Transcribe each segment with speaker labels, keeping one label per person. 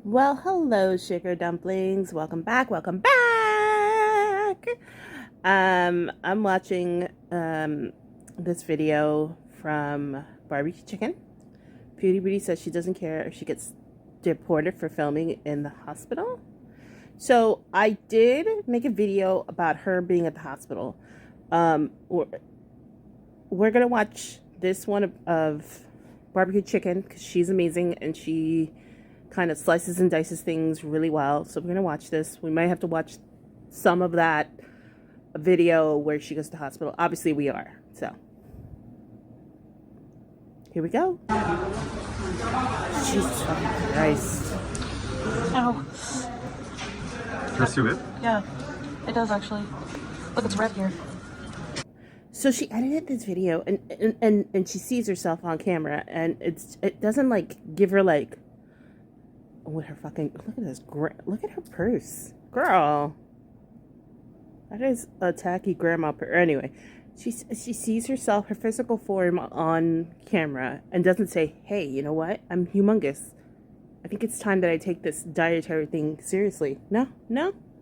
Speaker 1: Well, hello, sugar dumplings. Welcome back. Welcome back. I'm watching this video from Barbecue Chicken. Beauty Beauty says she doesn't care if she gets deported for filming in the hospital. So I did make a video about her being at the hospital. We're gonna watch this one of Barbecue Chicken because she's amazing and she kind of slices and dices things really well. So we're going to watch this. We might have to watch some of that video where she goes to the hospital. Obviously we are. So here we go. Jesus Christ.
Speaker 2: Ow.
Speaker 3: Hurts your lip?
Speaker 2: Yeah, it does actually. Look, it's red here.
Speaker 1: So she edited this video and she sees herself on camera and it doesn't like give her like with her fucking, look at this, look at her purse, girl. That is a tacky grandma purse. Anyway, she sees herself, her physical form on camera and doesn't say, hey, you know what, I'm humongous, I think it's time that I take this dietary thing seriously. No,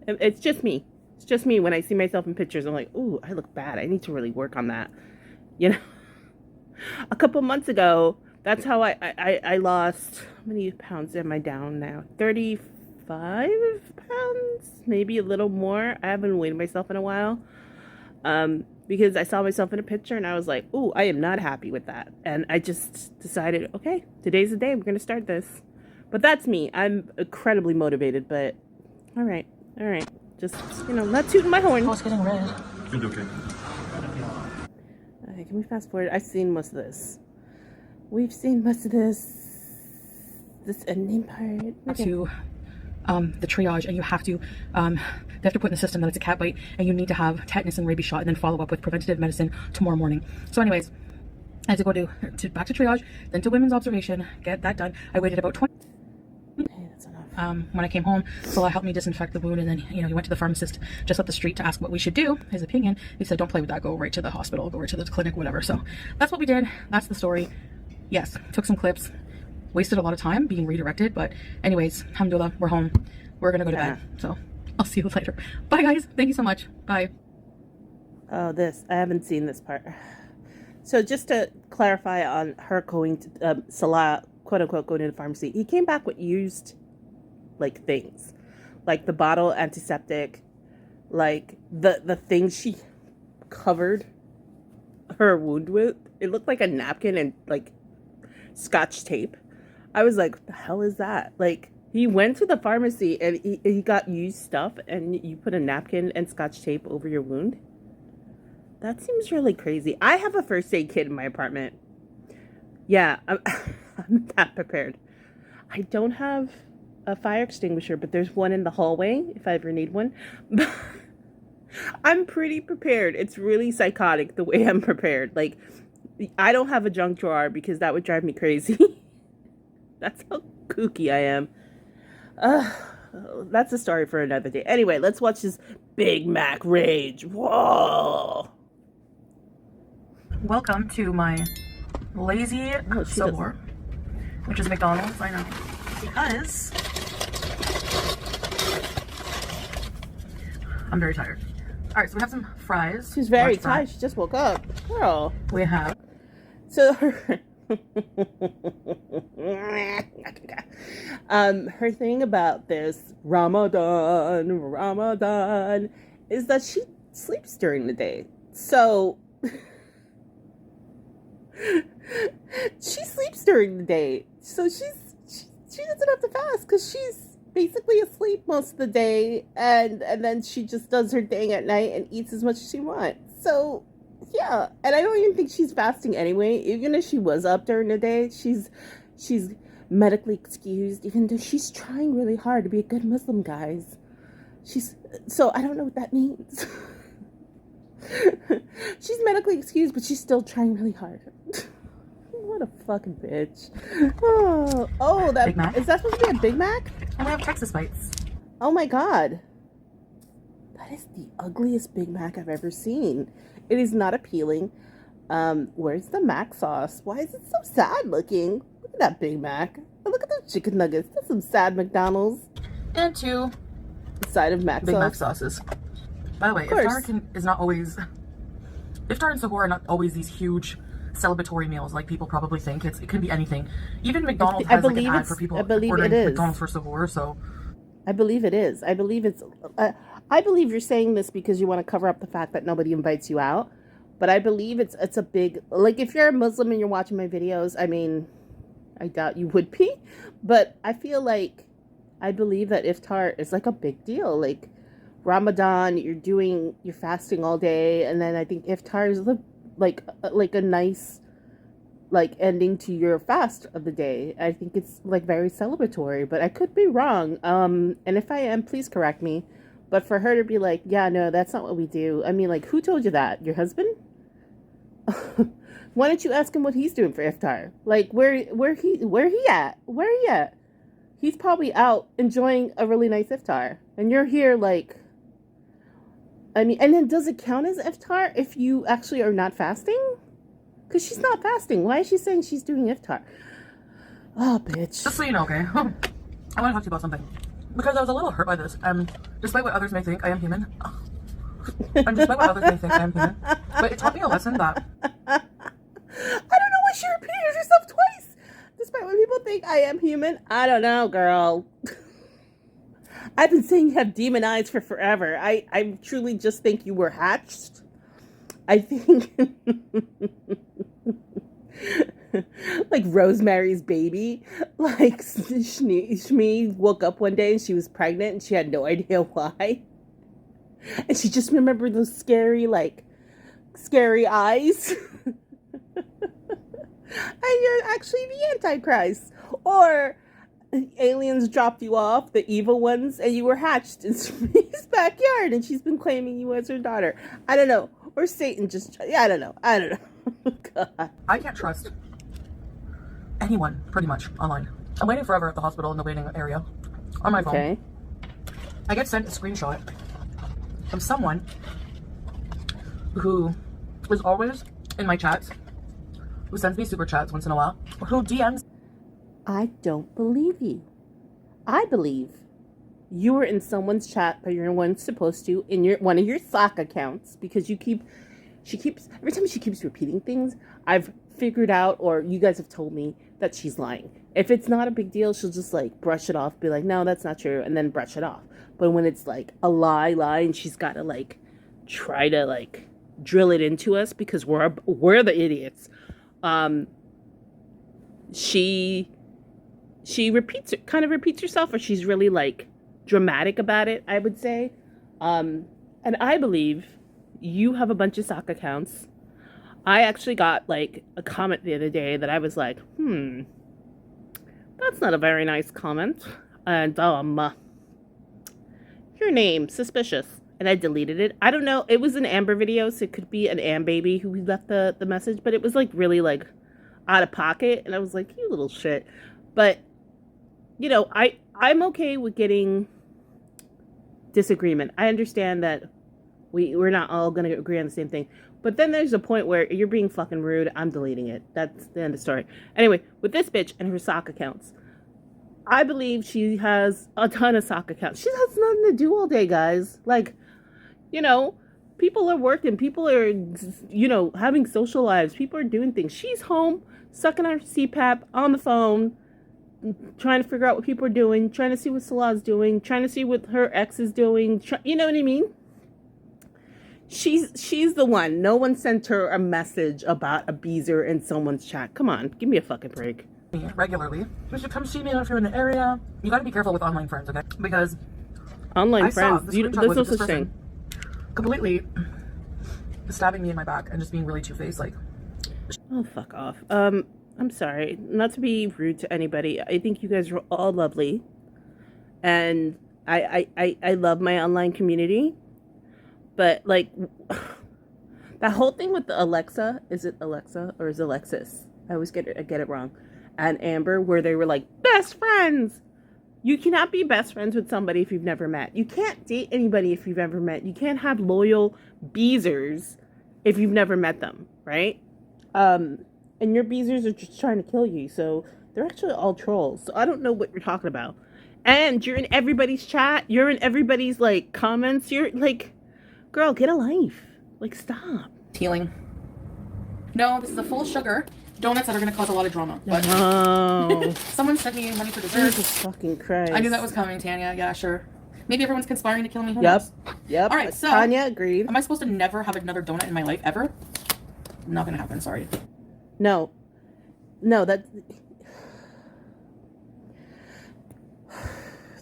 Speaker 1: it's just me. It's just me. When I see myself in pictures, I'm like, ooh, I look bad, I need to really work on that, you know. A couple months ago, that's how I lost, how many pounds am I down now? 35 pounds? Maybe a little more. I haven't weighed myself in a while. Because I saw myself in a picture and I was like, ooh, I am not happy with that. And I just decided, okay, today's the day. We're going to start this. But that's me. I'm incredibly motivated, but all right. Just, you know, not tooting my horn.
Speaker 2: Oh, it's getting red.
Speaker 3: Okay.
Speaker 1: Okay, can we fast forward? I've seen most of this. We've seen most of this ending part.
Speaker 2: Okay. To the triage, and you have to they have to put in the system that it's a cat bite and you need to have tetanus and rabies shot and then follow up with preventative medicine tomorrow morning. So anyways, I had to go back to triage, then to women's observation, get that done. I waited about 20.
Speaker 1: Okay, that's enough.
Speaker 2: When I came home, Salah helped me disinfect the wound, and then, you know, he went to the pharmacist just up the street to ask what we should do, his opinion. He said, don't play with that, go right to the hospital, go right to the clinic, whatever. So that's what we did. That's the story. Yes, took some clips, wasted a lot of time being redirected, but anyways, alhamdulillah, we're home. We're gonna go to bed. So I'll see you later. Bye guys, thank you so much. Bye.
Speaker 1: Oh, I haven't seen this part. So just to clarify on her going to Salah, quote unquote, going to the pharmacy, he came back with used like things, like the bottle antiseptic, like the thing she covered her wound with. It looked like a napkin and like Scotch tape. I was like, what the hell is that? Like, he went to the pharmacy and he got used stuff and you put a napkin and Scotch tape over your wound? That seems really crazy. I have a first aid kit in my apartment. Yeah, I'm that prepared. I don't have a fire extinguisher, but there's one in the hallway if I ever need one. I'm pretty prepared. It's really psychotic the way I'm prepared. Like, I don't have a junk drawer because that would drive me crazy. That's how kooky I am. That's a story for another day. Anyway, let's watch this Big Mac rage. Whoa.
Speaker 2: Welcome to my lazy subwar, which is McDonald's, I know. Because I'm very tired. Alright, so we have some fries.
Speaker 1: She's very tired. She just woke up. Girl.
Speaker 2: We have.
Speaker 1: So her thing about this Ramadan is that she sleeps during the day. So she sleeps during the day. So she doesn't have to fast because she's basically asleep most of the day, and then she just does her thing at night and eats as much as she wants. So yeah, and I don't even think she's fasting anyway. Even if she was up during the day, she's medically excused, even though she's trying really hard to be a good Muslim, guys. So I don't know what that means. She's medically excused, but she's still trying really hard. What a fucking bitch. Oh, that
Speaker 2: Big Mac?
Speaker 1: Is that supposed to be a Big Mac?
Speaker 2: And we have Texas bites.
Speaker 1: Oh my god. That is the ugliest Big Mac I've ever seen. It is not appealing. Where's the Mac sauce? Why is it so sad looking? Look at that Big Mac. And look at those chicken nuggets. That's some sad McDonald's.
Speaker 2: And 2
Speaker 1: side of Mac
Speaker 2: Big
Speaker 1: sauce.
Speaker 2: Mac sauces. By the way, iftar is not always... Iftar and Sahur are not always these huge celebratory meals like people probably think. It can be anything. Even McDonald's has like an ad for people ordering McDonald's for Sahur, so...
Speaker 1: I believe it is. I believe it's... I believe you're saying this because you want to cover up the fact that nobody invites you out. But I believe it's a big... Like, if you're a Muslim and you're watching my videos, I mean, I doubt you would be. But I feel like... I believe that iftar is like a big deal. Like, Ramadan, you're fasting all day. And then I think iftar is like a nice... like ending to your fast of the day. I think it's like very celebratory, but I could be wrong. And if I am, please correct me. But for her to be like, yeah, no, that's not what we do. I mean, like, who told you that? Your husband? Why don't you ask him what he's doing for iftar? Like, where he at? He's probably out enjoying a really nice iftar, and you're here like. I mean, and then does it count as iftar if you actually are not fasting? Because she's not fasting. Why is she saying she's doing iftar? Oh, bitch.
Speaker 2: Just so you know, okay? I want to talk to you about something. Because I was a little hurt by this. Despite what others may think, I am human. And despite what others may think, I am human. But it taught me a lesson that...
Speaker 1: I don't know why she repeated herself twice. Despite what people think, I am human. I don't know, girl. I've been saying you have demon eyes for forever. I truly just think you were hatched. I think... like Rosemary's Baby. Like, Shmi woke up one day and she was pregnant and she had no idea why. And she just remembered those scary eyes. And you're actually the Antichrist. Or aliens dropped you off, the evil ones, and you were hatched in Shmi's backyard and she's been claiming you as her daughter. I don't know. Or Satan just... Yeah, I don't know. God.
Speaker 2: I can't trust anyone, pretty much, online. I'm waiting forever at the hospital in the waiting area on my phone.
Speaker 1: Okay.
Speaker 2: I get sent a screenshot of someone who is always in my chats, who sends me super chats once in a while, who DMs.
Speaker 1: I don't believe you. I believe you were in someone's chat, but you're one supposed to in one of your Slack accounts, because she keeps every time she keeps repeating things, I've figured out, or you guys have told me, that she's lying. If it's not a big deal, she'll just like brush it off, be like, no, that's not true, and then brush it off. But when it's like a lie, and she's got to like try to like drill it into us because we're the idiots. She kind of repeats herself, or she's really like dramatic about it, I would say. And I believe you have a bunch of sock accounts. I actually got like a comment the other day that I was like, that's not a very nice comment. And your name, suspicious. And I deleted it. I don't know. It was an Amber video, so it could be an Am baby who left the message, but it was like really like out of pocket. And I was like, you little shit. But, you know, I'm okay with getting disagreement. I understand that we're not all going to agree on the same thing. But then there's a point where you're being fucking rude. I'm deleting it. That's the end of the story. Anyway, with this bitch and her sock accounts, I believe she has a ton of sock accounts. She has nothing to do all day, guys. Like, you know, people are working. People are, you know, having social lives. People are doing things. She's home, sucking on her CPAP, on the phone, trying to figure out what people are doing, trying to see what Salah's doing, trying to see what her ex is doing. You know what I mean? She's the one. No one sent her a message about a beezer in someone's chat. Come on, give me a fucking break.
Speaker 2: Regularly. You should come see me if you're in the area. You gotta be careful with online friends, okay? Because
Speaker 1: online friends, there's no such thing.
Speaker 2: Completely stabbing me in my back and just being really two-faced, like.
Speaker 1: Oh, fuck off. I'm sorry, not to be rude to anybody. I think you guys are all lovely, and I love my online community. But, like, that whole thing with the Alexa, is it Alexa or is it Alexis? I always get it wrong. And Amber, where they were like, best friends! You cannot be best friends with somebody if you've never met. You can't date anybody if you've ever met. You can't have loyal beezers if you've never met them, right? And your beezers are just trying to kill you, so they're actually all trolls. So I don't know what you're talking about. And you're in everybody's chat. You're in everybody's, like, comments. You're, like, girl, get a life. Like, stop.
Speaker 2: Healing. No, this is a full sugar donuts that are going to cause a lot of drama. But
Speaker 1: No.
Speaker 2: someone sent me money for dessert.
Speaker 1: Jesus fucking Christ.
Speaker 2: I knew that was coming, Tanya. Yeah, sure. Maybe everyone's conspiring to kill me. Who
Speaker 1: Yep.
Speaker 2: knows?
Speaker 1: Yep.
Speaker 2: All right, so
Speaker 1: Tanya agreed.
Speaker 2: am I supposed to never have another donut in my life ever? Not going to happen. Sorry.
Speaker 1: No. No, that...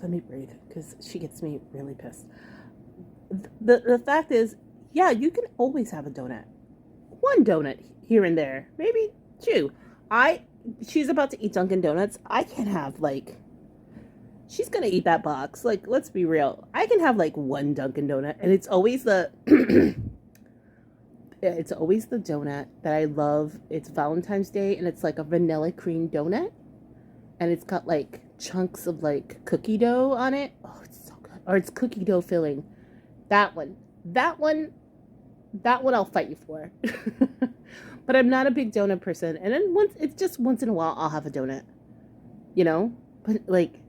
Speaker 1: Let me breathe, because she gets me really pissed. The fact is, yeah, you can always have a donut. One donut here and there. Maybe two. She's about to eat Dunkin' Donuts. I can have, like... She's gonna eat that box. Like, let's be real. I can have, like, one Dunkin' Donut, and it's always the... It's always the donut that I love. It's Valentine's Day, and it's like a vanilla cream donut. And it's got, like, chunks of, like, cookie dough on it. Oh, it's so good. Or it's cookie dough filling. That one I'll fight you for. But I'm not a big donut person. And then once in a while, I'll have a donut. You know? But, like,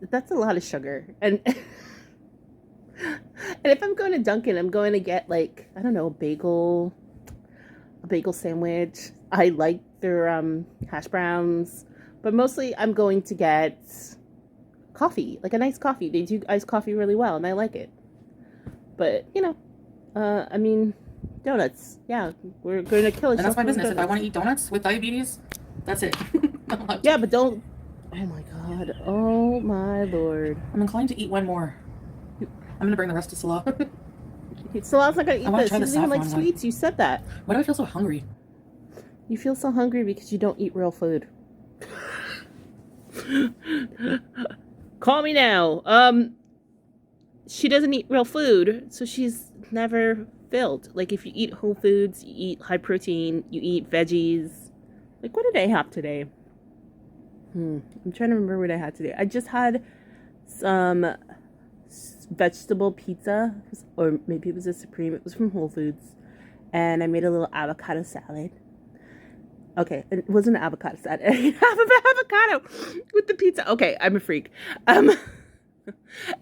Speaker 1: that's a lot of sugar. And... And if I'm going to Dunkin', I'm going to get, like, I don't know, a bagel sandwich. I like their hash browns, but mostly I'm going to get coffee, like a nice coffee. They do iced coffee really well, and I like it. But, you know, I mean, donuts. Yeah, we're going to kill it.
Speaker 2: And that's my business. If I want to eat donuts with diabetes, that's it.
Speaker 1: Yeah, but don't. Oh my God. Oh my Lord.
Speaker 2: I'm inclined to eat one more. I'm going to bring the rest to Salah.
Speaker 1: Salah's not going to eat this. He doesn't even like
Speaker 2: one.
Speaker 1: sweets. You said that.
Speaker 2: Why do I feel so hungry?
Speaker 1: You feel so hungry because you don't eat real food. Call me now. She doesn't eat real food, so she's never filled. Like, if you eat whole foods, you eat high protein, you eat veggies. Like, what did I have today? I'm trying to remember what I had today. I just had some vegetable pizza, or maybe it was a Supreme. It was from Whole Foods, and I made a little avocado salad. Okay, it wasn't an avocado salad. I ate half of an avocado with the pizza. Okay, I'm a freak.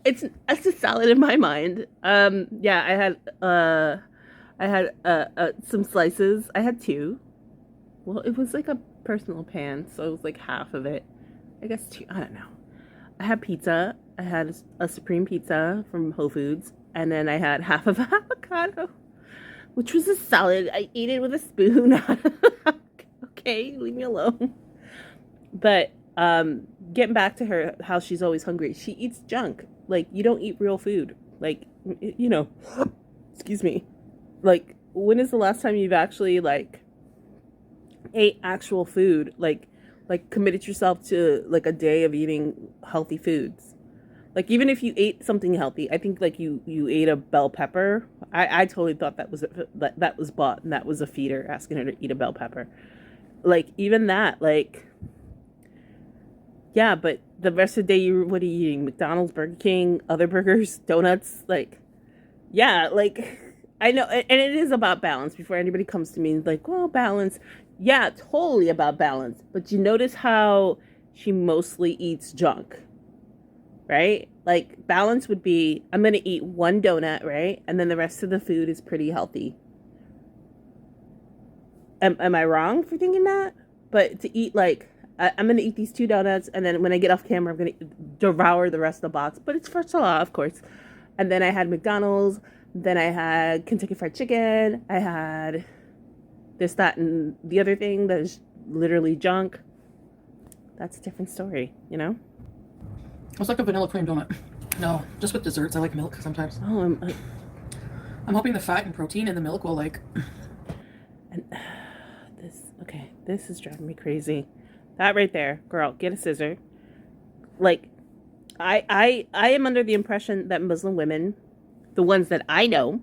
Speaker 1: It's a salad in my mind. Yeah, I had some slices. I had two. Well, it was like a personal pan, so it was like half of it. I guess two. I don't know. I had pizza. I had a Supreme pizza from Whole Foods, and then I had half of avocado, which was a salad. I ate it with a spoon. Okay, leave me alone. But getting back to her, how she's always hungry. She eats junk. Like, you don't eat real food. Like, you know, excuse me. Like, when is the last time you've actually, like, ate actual food? Like committed yourself to, like, a day of eating healthy foods? Like, even if you ate something healthy, I think, like, you ate a bell pepper. I totally thought that was bought, and that was a feeder asking her to eat a bell pepper. Like, even that, like, yeah, but the rest of the day, what are you eating? McDonald's, Burger King, other burgers, donuts? Like, yeah, like, I know, and it is about balance. Before anybody comes to me and like, well, balance. Yeah, totally about balance. But you notice how she mostly eats junk, right? Like, balance would be, I'm going to eat one donut, right? And then the rest of the food is pretty healthy. Am I wrong for thinking that? But to eat, like, I'm going to eat these two donuts, and then when I get off camera, I'm going to devour the rest of the box. But it's for Salah, of course. And then I had McDonald's. Then I had Kentucky Fried Chicken. I had this, that, and the other thing that is literally junk. That's a different story, you know?
Speaker 2: It's like a vanilla cream donut. No, just with desserts. I like milk sometimes.
Speaker 1: Oh,
Speaker 2: I'm hoping the fat and protein in the milk will, like...
Speaker 1: And this is driving me crazy. That right there, girl, get a scissor. Like, I am under the impression that Muslim women, the ones that I know,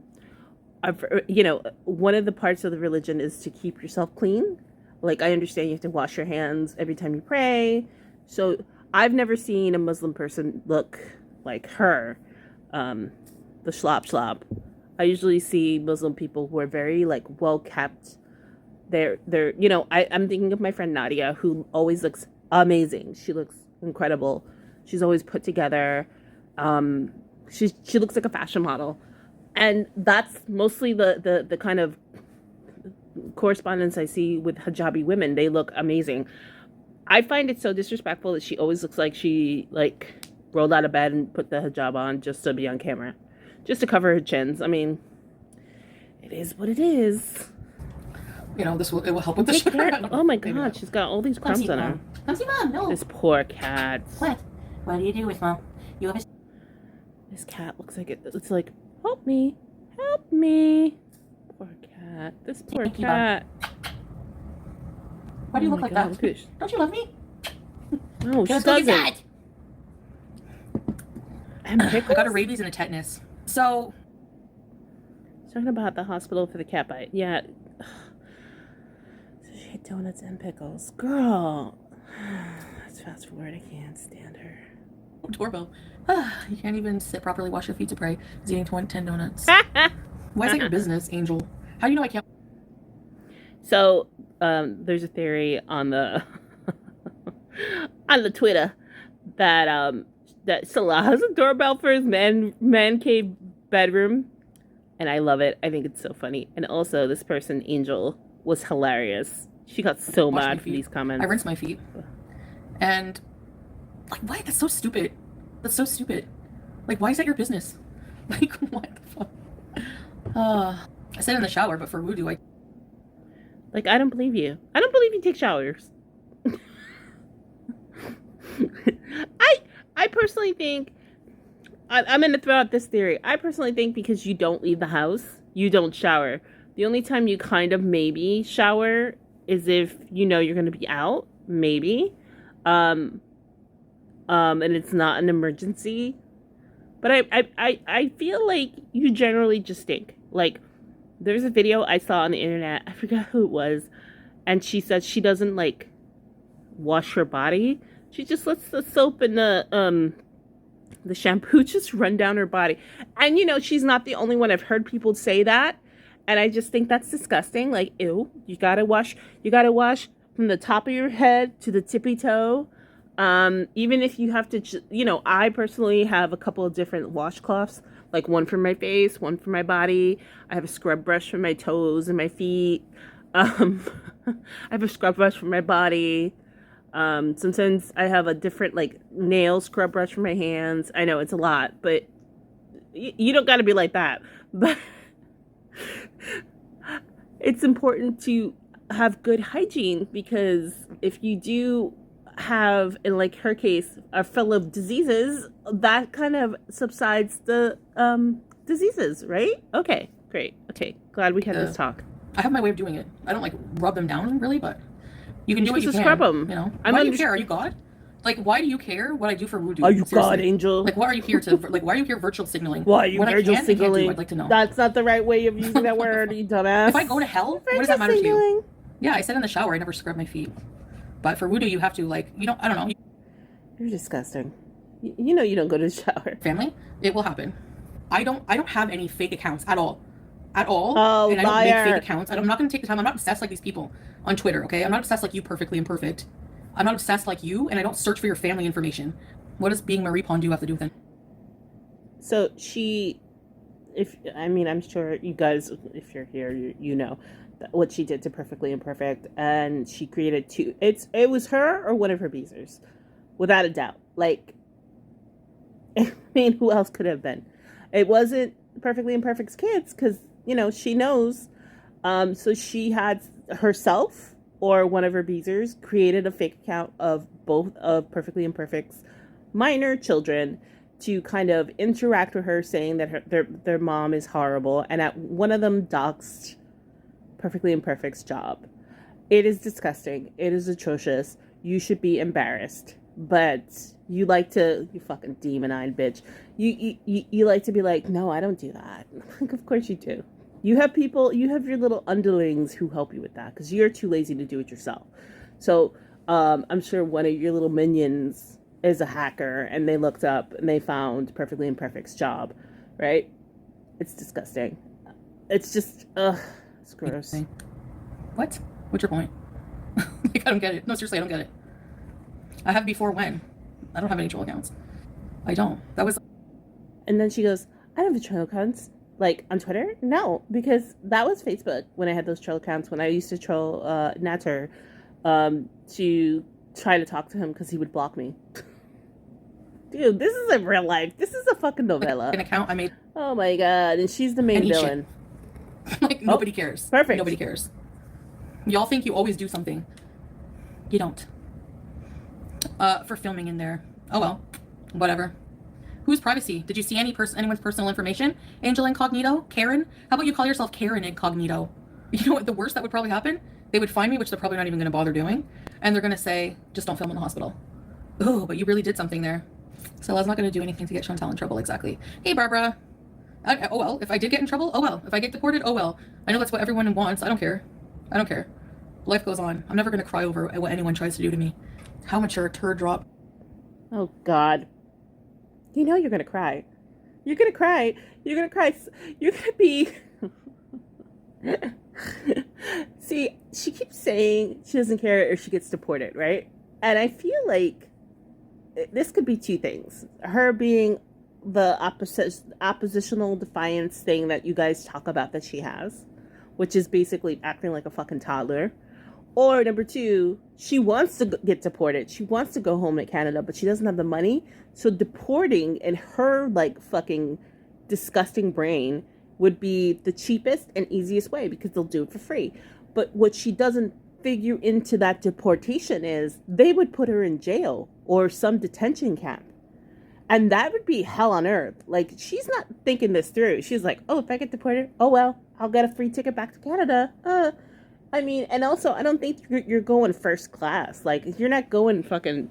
Speaker 1: are, you know, one of the parts of the religion is to keep yourself clean. Like, I understand you have to wash your hands every time you pray. So I've never seen a Muslim person look like her. the slop. I usually see Muslim people who are very like well kept. They're you know, I'm thinking of my friend Nadia, who always looks amazing. She looks incredible. She's always put together. She looks like a fashion model, and that's mostly the kind of correspondence I see with hijabi women. They look amazing. I find it so disrespectful that she always looks like she like rolled out of bed and put the hijab on just to be on camera, just to cover her chins. I mean, it is what it is.
Speaker 2: You know, it will help with the sugar.
Speaker 1: Oh my god, she's got all these crumbs on her.
Speaker 4: Come see mom. No.
Speaker 1: This poor cat.
Speaker 4: What? What do you do with mom? You have a...
Speaker 1: This cat looks like it's like, help me. Poor cat. This poor cat.
Speaker 4: Why do you look like
Speaker 1: God,
Speaker 4: that? Don't you love me?
Speaker 1: No, she
Speaker 4: Let's look at
Speaker 1: doesn't.
Speaker 4: that.
Speaker 1: And
Speaker 2: I
Speaker 1: pickles?
Speaker 2: got a rabies and a tetanus. So,
Speaker 1: Talking about the hospital for the cat bite. Yeah. So she had donuts and pickles. Girl. Let's fast forward. I can't stand her.
Speaker 2: doorbell. You can't even sit properly, wash your feet to pray. He's eating 10 donuts. Why is that your business, Angel? How do you know I can't?
Speaker 1: So, there's a theory on the on the Twitter that that Salah has a doorbell for his man cave bedroom, and I love it. I think it's so funny. And also, this person Angel was hilarious. She got so mad for these comments.
Speaker 2: I rinse my feet, and like, what? That's so stupid. That's so stupid. Like, why is that your business? Like, what the fuck? I said in the shower, but for wudu,
Speaker 1: I don't believe you. I don't believe you take showers. I personally think, I'm going to throw out this theory. I personally think because you don't leave the house, you don't shower. The only time you kind of maybe shower is if you know you're going to be out, maybe. And it's not an emergency. But I feel like you generally just stink. Like, there's a video I saw on the internet, I forgot who it was, and she says she doesn't, like, wash her body. She just lets the soap and the shampoo just run down her body. And, you know, she's not the only one. I've heard people say that, and I just think that's disgusting. Like, ew, you gotta wash from the top of your head to the tippy toe. Even if you have to, you know, I personally have a couple of different washcloths, like one for my face, one for my body. I have a scrub brush for my toes and my feet. I have a scrub brush for my body. Sometimes I have a different, like, nail scrub brush for my hands. I know it's a lot, but you don't got to be like that. But it's important to have good hygiene, because if you do have, in like her case, are full of diseases, that kind of subsides the diseases, right? Okay, great. Okay, glad we had this talk.
Speaker 2: I have my way of doing it. I don't like rub them down really, but you can do what you can.
Speaker 1: Scrub them.
Speaker 2: You know, why do you care? Are you God? Like, why do you care what I do for wudu?
Speaker 1: Are you
Speaker 2: Seriously.
Speaker 1: God, Angel?
Speaker 2: Like, why are you here to? Like, why are you here virtual signaling?
Speaker 1: Why are you virtual signaling?
Speaker 2: I'd like to know.
Speaker 1: That's not the right way of using that word, you dumbass.
Speaker 2: If I go to hell, what does that matter to you? Yeah, I said in the shower I never scrub my feet, but for wudu you have to, like, you don't. I don't know.
Speaker 1: You're disgusting. You know you don't go to the shower.
Speaker 2: Family, it will happen. I don't have any fake accounts at all.
Speaker 1: Oh,
Speaker 2: and I
Speaker 1: liar.
Speaker 2: don't make fake accounts. I'm not going to take the time. I'm not obsessed like these people on Twitter, okay? I'm not obsessed like you, perfectly imperfect. I'm not obsessed like you, and I don't search for your family information. What does being Marie Pondue have to do with it?
Speaker 1: So I'm sure you guys, if you're here, you know what she did to Perfectly Imperfect, and she created two. It was her or one of her beezers, without a doubt. Like, I mean, who else could have been? It wasn't Perfectly Imperfect's kids, because, you know, she knows. So she had herself or one of her beezers created a fake account of both of Perfectly Imperfect's minor children to kind of interact with her, saying that their mom is horrible, and at one of them doxed Perfectly Imperfect's job. It is disgusting. It is atrocious. You should be embarrassed. But you fucking demon-eyed bitch. You like to be like, no, I don't do that. Of course you do. You have your little underlings who help you with that, because you're too lazy to do it yourself. So I'm sure one of your little minions is a hacker, and they looked up and they found Perfectly Imperfect's job, right? It's disgusting. It's just, ugh, it's gross.
Speaker 2: What? What's your point? Like, I don't get it. No, seriously, I don't get it. I have before when? I don't have any troll accounts. I don't. That was...
Speaker 1: And then she goes, I don't have troll accounts. Like, on Twitter? No, because that was Facebook when I had those troll accounts, when I used to troll Natter to try to talk to him because he would block me. Dude, this is in real life. This is a fucking novella.
Speaker 2: An account I made.
Speaker 1: Oh my god, and she's the main villain.
Speaker 2: Like, nobody cares.
Speaker 1: Perfect.
Speaker 2: Nobody cares. Y'all think you always do something. You don't. For filming in there. Oh well. Whatever. Whose privacy? Did you see anyone's personal information? Angel Incognito? Karen? How about you call yourself Karen Incognito? You know what the worst that would probably happen? They would find me, which they're probably not even going to bother doing. And they're going to say, just don't film in the hospital. Oh, but you really did something there. So I was not going to do anything to get Chantal in trouble, exactly. Hey, Barbara. Oh well, if I did get in trouble, oh well. If I get deported, oh well. I know that's what everyone wants. I don't care. I don't care. Life goes on. I'm never going to cry over what anyone tries to do to me. How mature, turd drop.
Speaker 1: Oh god. You know you're gonna cry. You're gonna cry. You're gonna cry. You're gonna be... See, she keeps saying she doesn't care if she gets deported, right? And I feel like this could be two things. Her being the oppositional defiance thing that you guys talk about that she has, which is basically acting like a fucking toddler. Or number two, she wants to get deported. She wants to go home to Canada, but she doesn't have the money. So deporting in her like fucking disgusting brain would be the cheapest and easiest way because they'll do it for free. But what she doesn't figure into that deportation is they would put her in jail or some detention camp. And that would be hell on earth. Like, she's not thinking this through. She's like, oh, if I get deported, oh well, I'll get a free ticket back to Canada. I mean, and also, I don't think you're going first class. Like, you're not going fucking,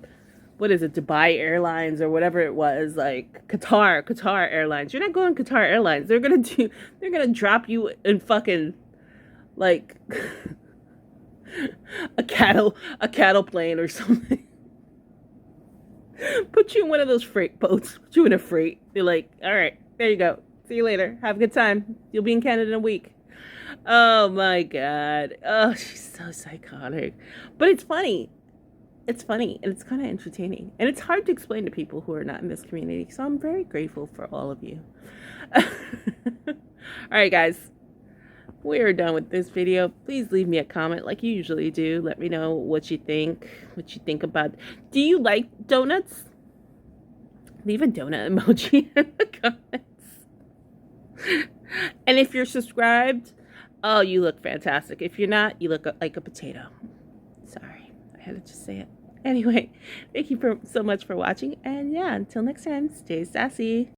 Speaker 1: what is it, Dubai Airlines or whatever it was, like Qatar Airlines. You're not going Qatar Airlines. They're gonna drop you in fucking, like, a cattle plane or something. Put you in one of those freight boats. Put you in a freight. They're like, all right, there you go. See you later. Have a good time. You'll be in Canada in a week. Oh my god. Oh, she's so psychotic. But it's funny. It's funny and it's kind of entertaining. And it's hard to explain to people who are not in this community. So I'm very grateful for all of you. Alright guys. We are done with this video. Please leave me a comment like you usually do. Let me know what you think. What you think about. Do you like donuts? Leave a donut emoji in the comments. And if you're subscribed, oh, you look fantastic. If you're not, you look like a potato. Sorry, I had to just say it. Anyway, thank you so much for watching. And yeah, until next time, stay sassy.